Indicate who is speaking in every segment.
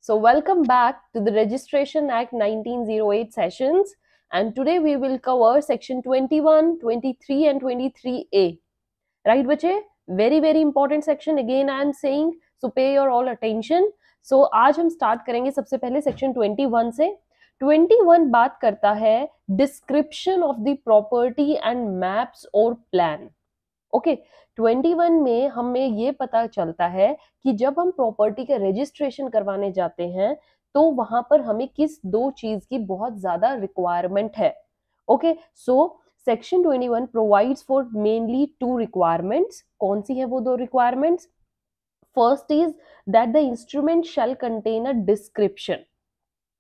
Speaker 1: So welcome back to the Registration Act 1908 sessions, and today we will cover section 21, 23 and 23A. Right बच्चे, very important section again I am saying, so pay your all attention. So आज हम start करेंगे सबसे पहले section 21 से. 21 बात करता है description of the property and maps or plan. Okay 21 में हमें ये पता चलता है कि जब हम प्रॉपर्टी का रजिस्ट्रेशन करवाने जाते हैं तो वहां पर हमें किस दो चीज की बहुत ज्यादा रिक्वायरमेंट है. Okay so section 21 provides for mainly two requirements. कौन सी है वो दो requirements? First is that the instrument shall contain a description.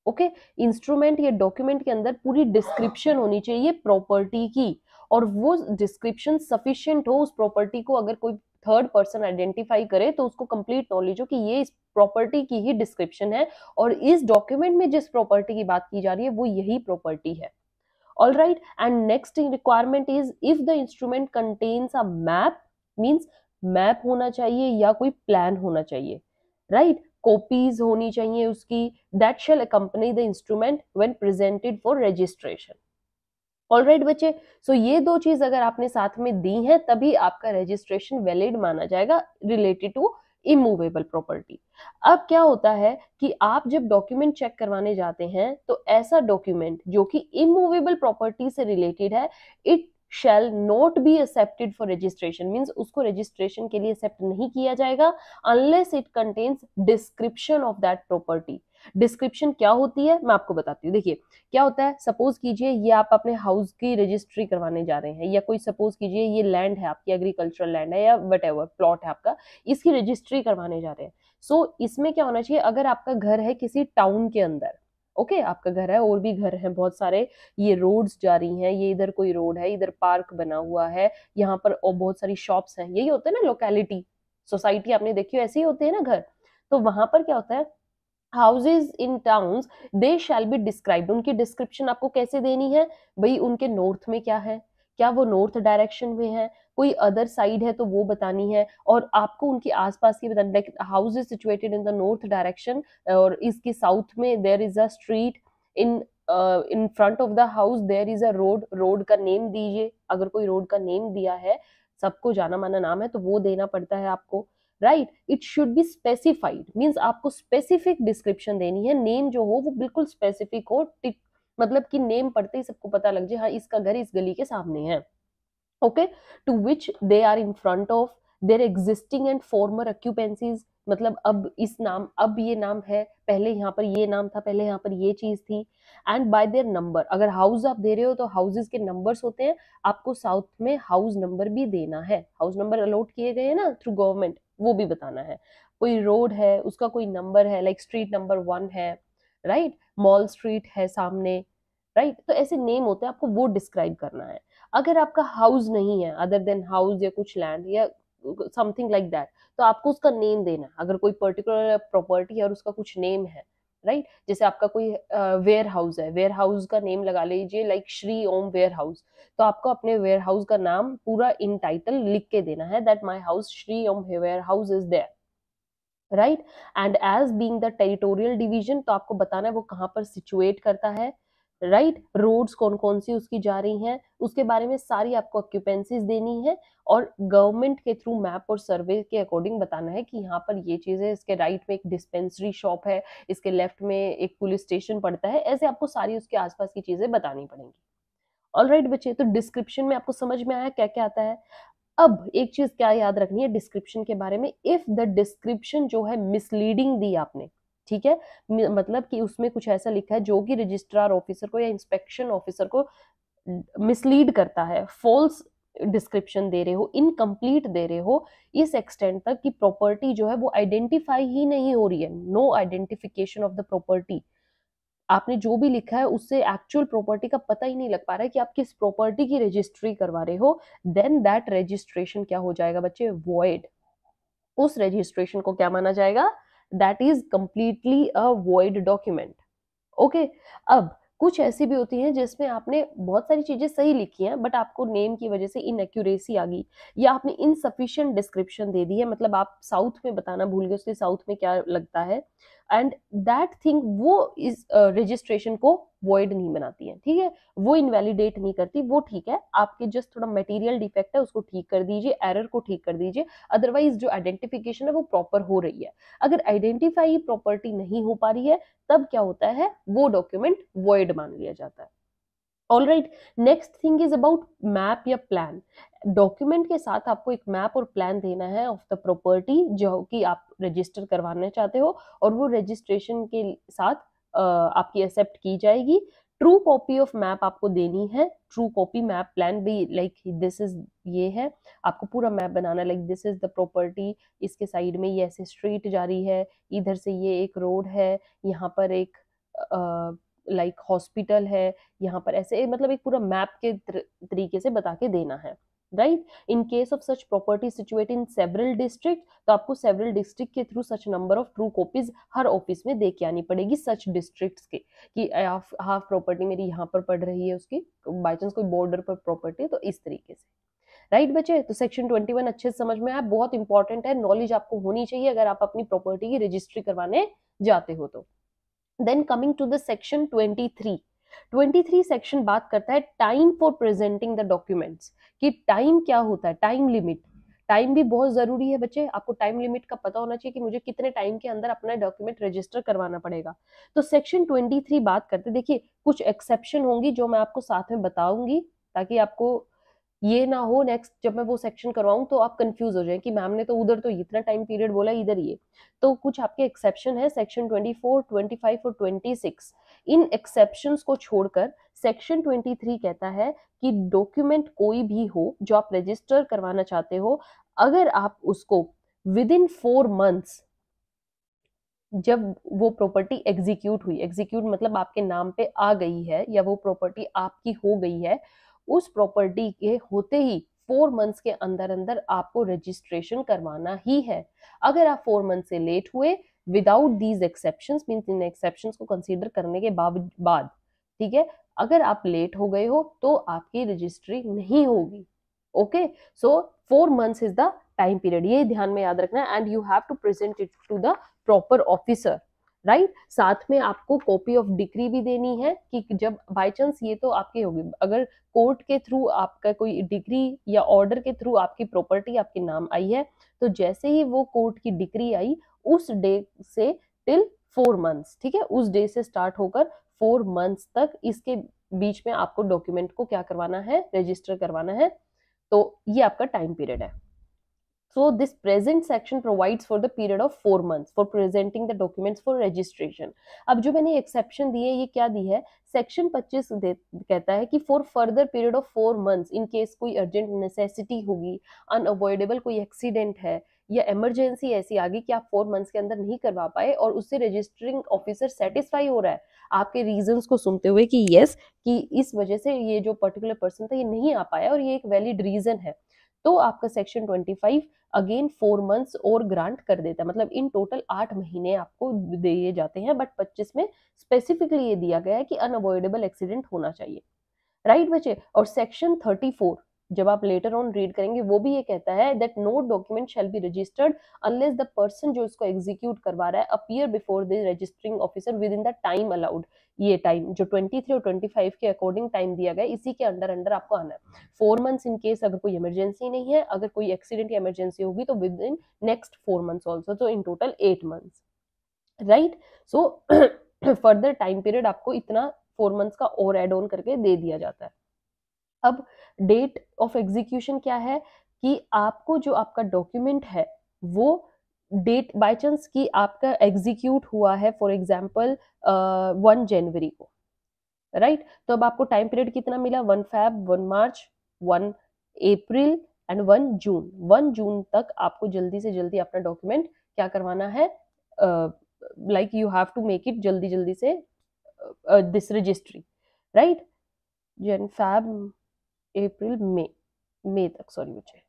Speaker 1: Okay instrument या डॉक्यूमेंट के अंदर पूरी डिस्क्रिप्शन होनी चाहिए प्रॉपर्टी की, और वो डिस्क्रिप्शन सफिशिएंट हो उस प्रॉपर्टी को अगर कोई थर्ड पर्सन आइडेंटिफाई करे तो उसको कंप्लीट नॉलेज हो कि ये इस प्रॉपर्टी की ही डिस्क्रिप्शन है और इस डॉक्यूमेंट में जिस प्रॉपर्टी की बात की जा रही है वो यही प्रॉपर्टी है. All right, and next requirement is if the instrument contains a map, means map होना चाहिए या कोई प्लान होना चाहिए. राइट, कॉपीज होनी चाहिए उसकी. That shell accompany the instrument when presented for registration. Alright बच्चे, सो ये दो चीज अगर आपने साथ में दी हैं तभी आपका रजिस्ट्रेशन वैलिड माना जाएगा रिलेटेड टू इमूवेबल प्रॉपर्टी. अब क्या होता है कि आप जब डॉक्यूमेंट चेक करवाने जाते हैं तो ऐसा डॉक्यूमेंट जो कि इमूवेबल प्रॉपर्टी से रिलेटेड है, it shall not be accepted for registration, means उसको रजिस्ट्रेशन के लिए एक्सेप्ट नहीं किया जाएगा unless it contains description of that property. Description क्या होती है मैं आपको बताती हूँ. देखिए क्या होता है, सपोज कीजिए ये आप अपने हाउस की रजिस्ट्री करवाने जा रहे हैं, या कोई सपोज कीजिए ये लैंड है आपकी, एग्रीकल्चरल लैंड है या वट प्लॉट है आपका, इसकी रजिस्ट्री करवाने जा रहे हैं. सो इसमें क्या होना चाहिए, अगर आपका घर है किसी टाउन के अंदर, ओके आपका घर है और भी घर हैं बहुत सारे, ये रोड्स जा रही हैं, ये इधर कोई रोड है, इधर पार्क बना हुआ है, यहाँ पर और बहुत सारी शॉप्स हैं, यही होता है ना लोकेलिटी, सोसाइटी आपने देखी हो ऐसे ही होते हैं ना घर. तो वहां पर क्या होता है, houses in towns they shall be described. उनकी डिस्क्रिप्शन आपको कैसे देनी है भाई, उनके नॉर्थ में क्या है, क्या वो नॉर्थ डायरेक्शन में है, कोई अदर साइड है तो वो बतानी है, और आपको उनके आसपास की बतानी. Like house is situated in the north direction और इसके साउथ में there is a street, in front of the house there is a road. Road का नेम दीजिए, अगर कोई रोड का नेम दिया है, सबको जाना माना नाम है तो वो देना पड़ता है आपको. Right, it should be specified, means आपको स्पेसिफिक डिस्क्रिप्शन देनी है. नेम जो हो वो बिल्कुल स्पेसिफिक हो, मतलब कि नेम पढ़ते ही सबको पता लग जाए हाँ इसका घर इस गली के सामने है. Okay, to which they are in front of their existing and former occupancies, मतलब अब इस नाम, अब ये नाम है, पहले यहाँ पर ये नाम था, पहले यहाँ पर ये चीज थी. एंड बाय देयर नंबर, अगर हाउस आप दे रहे हो तो हाउसेज के नंबर्स होते हैं, आपको साउथ में हाउस नंबर भी देना है. हाउस नंबर अलॉट किए गए हैं ना थ्रू गवर्नमेंट, वो भी बताना है. कोई रोड है उसका कोई नंबर है, लाइक स्ट्रीट नंबर 1 है, राइट, मॉल स्ट्रीट है सामने, राइट. तो ऐसे नेम होते हैं, आपको वो डिस्क्राइब करना है. अगर आपका हाउस नहीं है अदर देन हाउस या कुछ लैंड या समथिंग लाइक दैट, तो आपको उसका नेम देना है. अगर कोई पर्टिकुलर प्रॉपर्टी है और उसका कुछ नेम है, राइट, जैसे आपका कोई वेयर हाउस है, वेयर हाउस का नेम लगा लीजिए like Shri Om warehouse, तो आपको अपने वेयर हाउस का नाम पूरा इन टाइटल लिख के देना है, that my house Shri Om warehouse is there. Right, and as being the territorial division, तो आपको बताना है वो कहाँ पर सिचुएट करता है. राइट, रोड्स कौन कौन सी उसकी जा रही हैं, उसके बारे में सारी आपको ऑक्यूपेंसीज देनी है, और गवर्नमेंट के थ्रू मैप और सर्वे के अकॉर्डिंग बताना है कि यहाँ पर ये चीज है, इसके राइट में एक डिस्पेंसरी शॉप है, इसके लेफ्ट में एक पुलिस स्टेशन पड़ता है. ऐसे आपको सारी उसके आसपास की चीजें बतानी पड़ेंगी. ऑलराइट बच्चे, तो डिस्क्रिप्शन में आपको समझ में आया क्या क्या आता है. अब एक चीज क्या याद रखनी है डिस्क्रिप्शन के बारे में, इफ द डिस्क्रिप्शन जो है मिसलीडिंग दी आपने, ठीक है, मतलब कि उसमें कुछ ऐसा लिखा है जो कि रजिस्ट्रार ऑफिसर को या इंस्पेक्शन ऑफिसर को मिसलीड करता है, फॉल्स डिस्क्रिप्शन दे रहे हो, इनकम्प्लीट दे रहे हो, इस एक्सटेंट तक कि प्रॉपर्टी जो है वो आइडेंटिफाई ही नहीं हो रही है, no identification of the property, आपने जो भी लिखा है उससे एक्चुअल प्रॉपर्टी का पता ही नहीं लग पा रहा है कि आप किस प्रॉपर्टी की रजिस्ट्री करवा रहे हो, देन दैट रजिस्ट्रेशन क्या हो जाएगा बच्चे, वॉइड. उस रजिस्ट्रेशन को क्या माना जाएगा, that is completely a void document. Okay, अब कुछ ऐसी भी होती हैं जिसमें आपने बहुत सारी चीजें सही लिखी हैं बट आपको नेम की वजह से इनएक्यूरेसी आ गई, या आपने इनसफिशिएंट डिस्क्रिप्शन दे दी है, मतलब आप साउथ में बताना भूल गए उसके साउथ में क्या लगता है. एंड दैट थिंग वो इस रजिस्ट्रेशन को वॉइड नहीं बनाती है, ठीक है, वो इनवैलिडेट नहीं करती, वो ठीक है, आपके जस्ट थोड़ा मटेरियल डिफेक्ट है उसको ठीक कर दीजिए, एरर को ठीक कर दीजिए, अदरवाइज जो आइडेंटिफिकेशन है वो प्रॉपर हो रही है। अगर आइडेंटिफाई प्रॉपर्टी नहीं हो पा रही है तब क्या होता है, वो डॉक्यूमेंट वॉइड मान लिया जाता है। All right, next thing is about map या प्लान। डॉक्यूमेंट के साथ आपको एक मैप और प्लान देना है ऑफ द प्रॉपर्टी जो कि आप रजिस्टर करवाना चाहते हो, और वो रजिस्ट्रेशन के साथ आपकी एक्सेप्ट की जाएगी। ट्रू कॉपी ऑफ मैप आपको देनी है, ट्रू कॉपी मैप प्लान भी, लाइक दिस इज, ये है आपको पूरा map banana, like this is the property, इसके साइड में ये ऐसे स्ट्रीट जा रही है, इधर से ये एक रोड है, यहाँ पर एक लाइक हॉस्पिटल है, यहाँ पर ऐसे, मतलब एक पूरा मैप के तरीके से बता के देना है, right. In case of such property situate in several district, तो आपको सेवरल डिस्ट्रिक्ट के through such number of true copies her office में दे के आनी पड़ेगी सच डिस्ट्रिक्ट्स के, कि हाफ प्रॉपर्टी मेरी यहाँ पर पड़ रही है उसकी, बाई चांस कोई बॉर्डर पर प्रॉपर्टी, तो इस तरीके से, राइट बच्चे। तो सेक्शन 21 अच्छे से समझ में आया, बहुत इंपॉर्टेंट है, नॉलेज आपको होनी चाहिए अगर आप अपनी प्रॉपर्टी की रजिस्ट्री करवाने जाते हो तो। Then coming to the section 23 section बात करता है time for presenting the documents, कि टाइम क्या होता है, टाइम लिमिट। टाइम भी बहुत जरूरी है बच्चे, आपको टाइम लिमिट का पता होना चाहिए कि मुझे कितने टाइम के अंदर अपना डॉक्यूमेंट रजिस्टर करवाना पड़ेगा। तो सेक्शन 23 बात करते, देखिए कुछ एक्सेप्शन होंगी जो मैं आपको साथ में बताऊंगी, ताकि आपको ये ना हो नेक्स्ट जब मैं वो सेक्शन करवाऊं तो आप कंफ्यूज हो जाए कि मैम ने तो उधर तो इतना टाइम पीरियड बोला, इधर ये। तो कुछ आपके एक्सेप्शन है, सेक्शन 24, 25 और 26। इन एक्सेप्शंस को छोड़कर सेक्शन 23 कहता है कि डॉक्यूमेंट कोई भी हो जो आप रजिस्टर करवाना चाहते हो, अगर आप उसको विद इन 4 मंथ्स, जब वो प्रॉपर्टी एग्जीक्यूट हुई, एग्जीक्यूट मतलब आपके नाम पे आ गई है या वो प्रॉपर्टी आपकी हो गई है, उस प्रॉपर्टी के होते ही 4 मंथ्स के अंदर अंदर आपको रजिस्ट्रेशन करवाना ही है। अगर आप 4 मंथ से लेट हुए without these exceptions, means in exceptions को कंसीडर करने के बाद, ठीक है, अगर आप लेट हो गए हो तो आपकी रजिस्ट्री नहीं होगी। Okay, so 4 months is the time period, ये ध्यान में याद रखना है, and you have to present it to the proper officer, right. साथ में आपको कॉपी ऑफ डिक्री भी देनी है, कि जब बाय चांस, ये तो आपकी होगी, अगर कोर्ट के थ्रू आपका कोई डिग्री या ऑर्डर के थ्रू आपकी प्रॉपर्टी आपके नाम आई है, तो जैसे ही वो कोर्ट की डिग्री आई उस डे से टिल 4 मंथ्स, ठीक है, उस डे से स्टार्ट होकर 4 मंथ्स तक, इसके बीच में आपको डॉक्यूमेंट को क्या करवाना है, रजिस्टर करवाना है। तो ये आपका टाइम पीरियड है। So this present section provides for the period of 4 months for presenting the documents for registration. अब जो मैंने एक्सेप्शन दी है, ये क्या दी है, सेक्शन 25 कहता है कि for further period of 4 months in case कोई अर्जेंट नेसेसिटी होगी, अनअवॉइडेबल कोई एक्सीडेंट है या इमरजेंसी ऐसी आ गई कि आप 4 मंथ्स के अंदर नहीं करवा पाए और उससे रजिस्टरिंग ऑफिसर सेटिस्फाई हो रहा है आपके रीजंस को सुनते हुए कि यस, कि इस वजह से ये जो पर्टिकुलर पर्सन था ये नहीं आ पाया और ये एक वैलिड रीजन है, तो आपका सेक्शन 25 अगेन 4 मंथ्स और ग्रांट कर देता है, मतलब इन टोटल 8 महीने आपको दिए जाते हैं, बट 25 में स्पेसिफिकली ये दिया गया है कि अनअवॉइडेबल एक्सीडेंट होना चाहिए, राइट बच्चे। और सेक्शन 34 जब आप लेटर ऑन रीड करेंगे वो भी ये कहता है that no document shall be registered unless the person जो इसको एग्जीक्यूट करवा रहा है appear before the registering officer within the time allowed. ये टाइम जो 23 और 25 के अकॉर्डिंग टाइम दिया गया है, इसी के अंडर अंडर आपको आना है। 4 मंथ्स इन केस अगर कोई इमरजेंसी नहीं है, अगर कोई एक्सीडेंट या इमरजेंसी होगी तो within next 4 months also, तो in total 8 months, right. So further time period आपको इतना 4 मंथ्स का और एड ऑन करके दे दिया जाता है। अब डेट ऑफ एग्जीक्यूशन क्या है, कि आपको जो आपका डॉक्यूमेंट है वो डेट बाय चांस कि आपका एग्जीक्यूट हुआ है फॉर एग्जांपल 1 जनवरी को, राइट, तो अब आपको टाइम पीरियड कितना मिला, 1 फैब, 1 मार्च, 1 अप्रैल एंड 1 जून। 1 जून तक आपको जल्दी से जल्दी अपना डॉक्यूमेंट क्या करवाना है, like you have to make it जल्दी जल्दी से this registry, right. Jan Feb April मई तक, सॉरी बच्चे,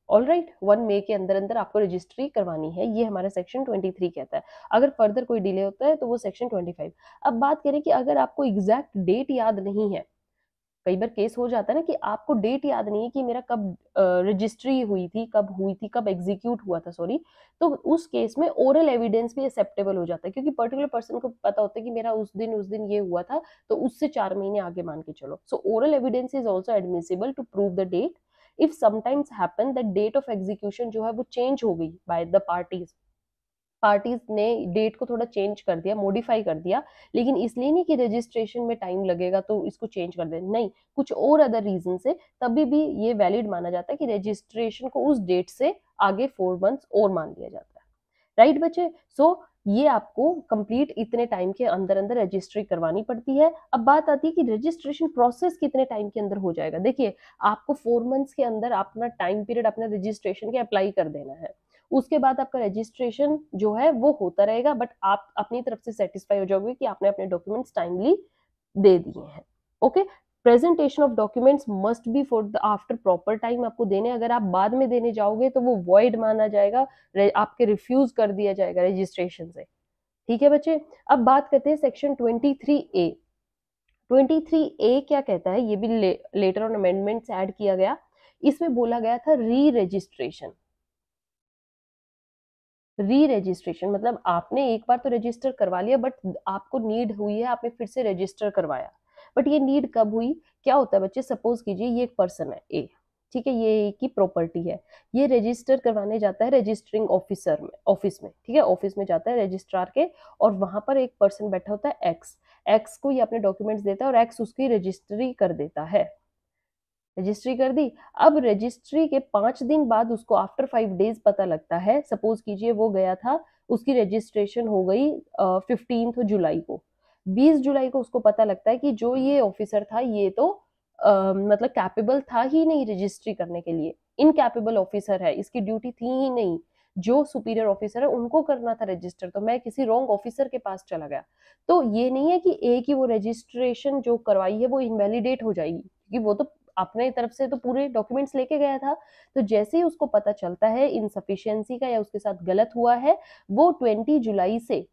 Speaker 1: ऑल राइट, 1 मई के अंदर अंदर आपको रजिस्ट्री करवानी है, ये हमारा सेक्शन 23 कहता है। अगर फर्दर कोई डिले होता है तो वो सेक्शन 25। अब बात करें कि अगर आपको एग्जैक्ट डेट याद नहीं है, कई बार केस हो जाता है ना कि आपको डेट याद नहीं है कि मेरा कब रजिस्ट्री हुई थी, कब एग्जीक्यूट हुआ था, सॉरी, तो उस केस में ओरल एविडेंस भी एक्सेप्टेबल हो जाता है, क्योंकि पर्टिकुलर पर्सन को पता होता है कि मेरा उस दिन ये हुआ था, तो उससे 4 महीने आगे मान के चलो। So oral evidence is also admissible to prove the date if sometimes happen that date of execution जो है वो चेंज हो गई बाय द पार्टीज ने डेट को थोड़ा चेंज कर दिया, मॉडिफाई कर दिया, लेकिन इसलिए नहीं कि रजिस्ट्रेशन में टाइम लगेगा तो इसको चेंज कर दे, नहीं, कुछ और अदर रीजन से तभी भी ये वैलिड माना जाता है कि रजिस्ट्रेशन को उस डेट से आगे 4 मंथ्स और मान लिया जाता है। राइट बच्चे, सो ये आपको कंप्लीट इतने टाइम के अंदर अंदर रजिस्ट्री करवानी पड़ती है। अब बात आती है कि रजिस्ट्रेशन प्रोसेस कितने टाइम के अंदर हो जाएगा। देखिए, आपको 4 मंथ्स के अंदर अपना टाइम पीरियड अपना रजिस्ट्रेशन के अप्लाई कर देना है, उसके बाद आपका रजिस्ट्रेशन जो है वो होता रहेगा, बट आप अपनी तरफ से सेटिस्फाई हो जाओगे कि आपने अपने डॉक्यूमेंट्स टाइमली दे दिए हैं। Okay, presentation of documents must be for the after proper time आपको देने, अगर आप बाद में देने जाओगे तो वो वॉइड माना जाएगा, आपके रिफ्यूज कर दिया जाएगा रजिस्ट्रेशन से। ठीक है बच्चे, अब बात करते हैं सेक्शन 23A। 23A क्या कहता है, ये भी लेटर ऑन अमेंडमेंट्स ऐड किया गया। इसमें बोला गया था री रजिस्ट्रेशन मतलब आपने एक बार तो रजिस्टर करवा लिया, बट आपको नीड हुई है, आपने फिर से रजिस्टर करवाया, बट ये नीड कब हुई, क्या होता है बच्चे, सपोज कीजिए ये एक पर्सन है ए, ठीक है, ये ए की प्रॉपर्टी है, ये रजिस्टर करवाने जाता है रजिस्टरिंग ऑफिसर में, ऑफिस में, ठीक है, ऑफिस में जाता है रजिस्ट्रार के, और वहां पर एक पर्सन बैठा होता है एक्स को ये अपने डॉक्यूमेंट्स देता है और एक्स उसकी रजिस्ट्री कर देता है, रजिस्ट्री कर दी। अब रजिस्ट्री के 5 दिन बाद उसको आफ्टर 5 डेज पता लगता है, सपोज कीजिए वो गया था, उसकी रजिस्ट्रेशन हो गई 15 जुलाई को, 20 जुलाई को उसको पता लगता है कि जो ये ऑफिसर था ये तो मतलब कैपेबल था ही नहीं रजिस्ट्री करने के लिए, इनकैपेबल ऑफिसर है, इसकी ड्यूटी थी ही नहीं, जो सुपीरियर ऑफिसर है उनको करना था रजिस्टर, तो मैं किसी रॉन्ग ऑफिसर के पास चला गया, तो ये नहीं है कि एक ही वो रजिस्ट्रेशन जो करवाई है वो इनवैलिडेट हो जाएगी, क्योंकि वो तो अपने तरफ से तो पूरे डॉक्यूमेंट्स लेके गया था। तो जैसे ही उसको पता चलता है इनसफिशियंसी का या उसके साथ गलत हुआ है, वो 20 जुलाई से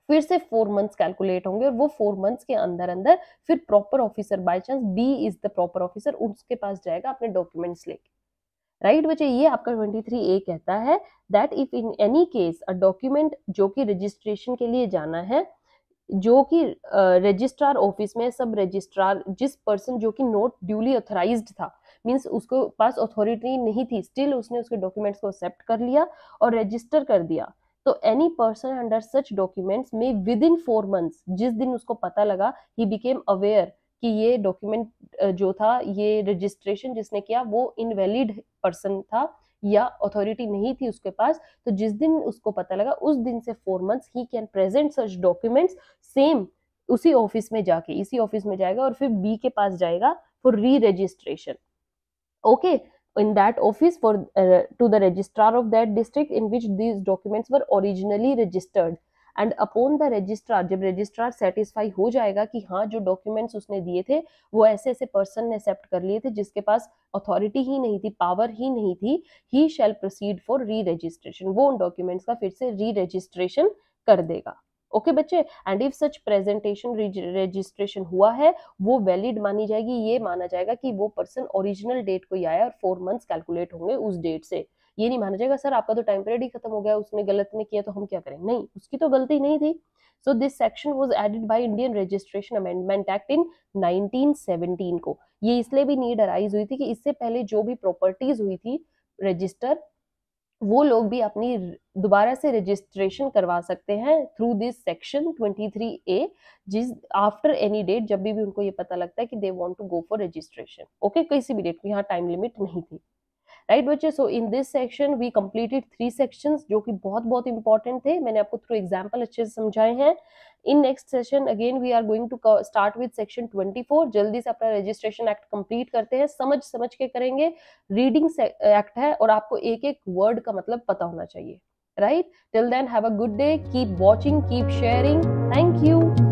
Speaker 1: फिर से 4 मंथ्स कैलकुलेट होंगे, और वो 4 मंथ्स के अंदर अंदर फिर proper officer, by chance B is the proper officer, उसके पास जाएगा अपने डॉक्यूमेंट्स लेके। राइट बच्चे, ये आपका 23A कहता है that if in any case a document जो कि रजिस्ट्रेशन के लिए जाना है, जो कि रजिस्ट्रार ऑफिस में सब रजिस्ट्रार, जिस पर्सन जो कि नॉट ड्यूली ऑथराइज्ड था, मींस उसको पास अथॉरिटी नहीं थी, स्टिल उसने उसके डॉक्यूमेंट्स को एक्सेप्ट कर लिया और रजिस्टर कर दिया, तो any person under such documents में विद इन 4 मंथ्स, जिस दिन उसको पता लगा, ही बिकेम अवेयर कि ये डॉक्यूमेंट जो था, ये रजिस्ट्रेशन जिसने किया वो इनवैलिड पर्सन था या अथॉरिटी नहीं थी उसके पास, तो जिस दिन उसको पता लगा उस दिन से 4 months he can present such documents same उसी ऑफिस में जाके, इसी ऑफिस में जाएगा और फिर बी के पास जाएगा फॉर री registration. Okay, in that office for to the registrar of that district in which these documents were originally registered, and upon the registrar, जब registrar satisfy हो जाएगा कि हाँ जो डॉक्यूमेंट्स उसने दिए थे वो ऐसे ऐसे पर्सन ने एक्सेप्ट कर लिए थे जिसके पास अथॉरिटी ही नहीं थी, पावर ही नहीं थी, he shall proceed for री रजिस्ट्रेशन, वो उन डॉक्यूमेंट्स का फिर से री रजिस्ट्रेशन कर देगा। ओके बच्चे, and if such presentation registration हुआ है वो वैलिड मानी जाएगी, ये माना जाएगा कि वो पर्सन ओरिजिनल डेट को ही आया और 4 मंथ्स कैलकुलेट होंगे उस डेट से, ये नहीं माना जाएगा सर आपका तो टाइम पीरियड ही खत्म हो गया, उसने गलत ने किया तो हम क्या करें, नहीं, उसकी तो गलती नहीं थी। So this section was added by Indian registration amendment act in 1917 को, ये इसलिए भी नीड अराइज हुई थी कि इससे पहले जो भी प्रॉपर्टीज हुई थी रजिस्टर, वो लोग भी अपनी दोबारा से रजिस्ट्रेशन करवा सकते हैं थ्रू दिस सेक्शन 23A, जिस आफ्टर एनी डेट, जब भी उनको ये पता लगता है कि they want to go for registration. Okay, किसी भी डेट को, यहाँ टाइम लिमिट नहीं थी। राइट बच्चे, so in this section we completed 3 sections जो कि बहुत बहुत इंपॉर्टेंट थे, मैंने आपको थ्रू एग्जांपल अच्छे से समझाए हैं। In next session again we are going to start with section 24, जल्दी से अपना रजिस्ट्रेशन एक्ट कंप्लीट करते हैं, समझ समझ के करेंगे, रीडिंग एक्ट है और आपको एक एक वर्ड का मतलब पता होना चाहिए। Right, till then have a good day, keep watching, keep sharing, thank you.